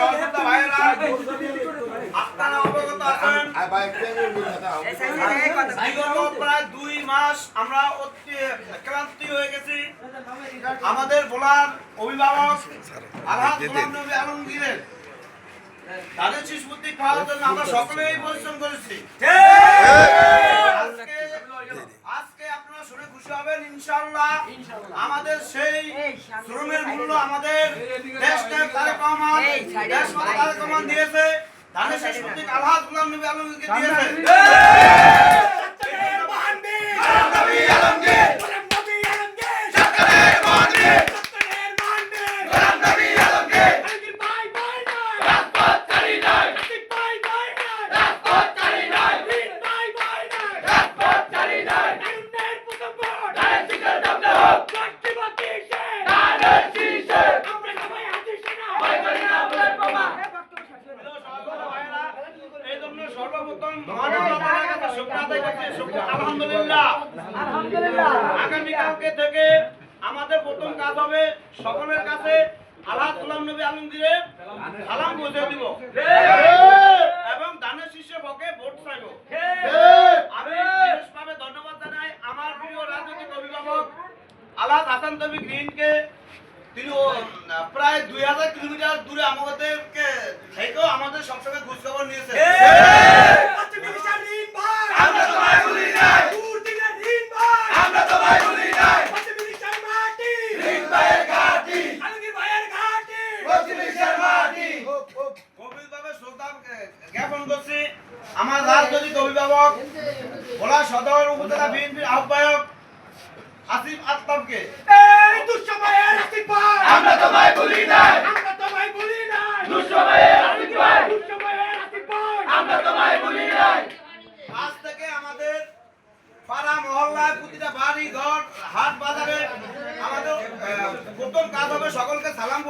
সহযোদ্ধা ভাইয়েরা আপনারা অবগত আছেন বিগত প্রায় 2 মাস আমরা অতি ক্লান্তি হয়ে গেছি। আমাদের বোলার অভিভাবক আলহাজ গোলাম নবী আলমগীরের তাদের শিশুবুদ্ধি পাওয়ার জন্য আমরা সকলেই পরিশ্রম করেছি। আজকে আপনারা শুনে খুশি হবেন ইনশাআল্লাহ। আমাদের সেই শ্রমের মূল্য আমাদের দেশটার তারেক রহমান দেশমাতা তারেক রহমান দিয়েছে, তাদের শিশুবুদ্ধি আলহাজ গোলাম নবী আলমগীরকে দিয়েছে। আগামীকালকে থেকে আমাদের প্রথম কাজ হবে সকলের কাছে আলহাজ গোলাম নবী আলমগীরের সালাম পৌঁছে দিব এবং ধানের শীর্ষে পক্ষে ভোট চাইব। আমি বিশেষভাবে ধন্যবাদ জানাই আমার প্রিয় রাজনৈতিক অভিভাবক আলহাজ হাসান তৌফিক গ্রিনকে। তিনি প্রায় 2000 কিলোমিটার দূরে আমাদেরকে থেকেও আমাদের সবসময় খোঁজখবর নিয়েছে। আমার রাজনৈতিক অভিভাবক ভোলা সদর উপজেলা বিএনপির আহ্বায়ক আসিফ আত্তাবকে আমরা তোমায় ভুলি নাই, আমরা তোমায় ভুলি নাই। আজ থেকে আমাদের পাড়া মহল্লায় প্রতিটা বাড়ি ঘর হাট বাজারে আমাদের প্রথম কাজ হবে সকলকে সালাম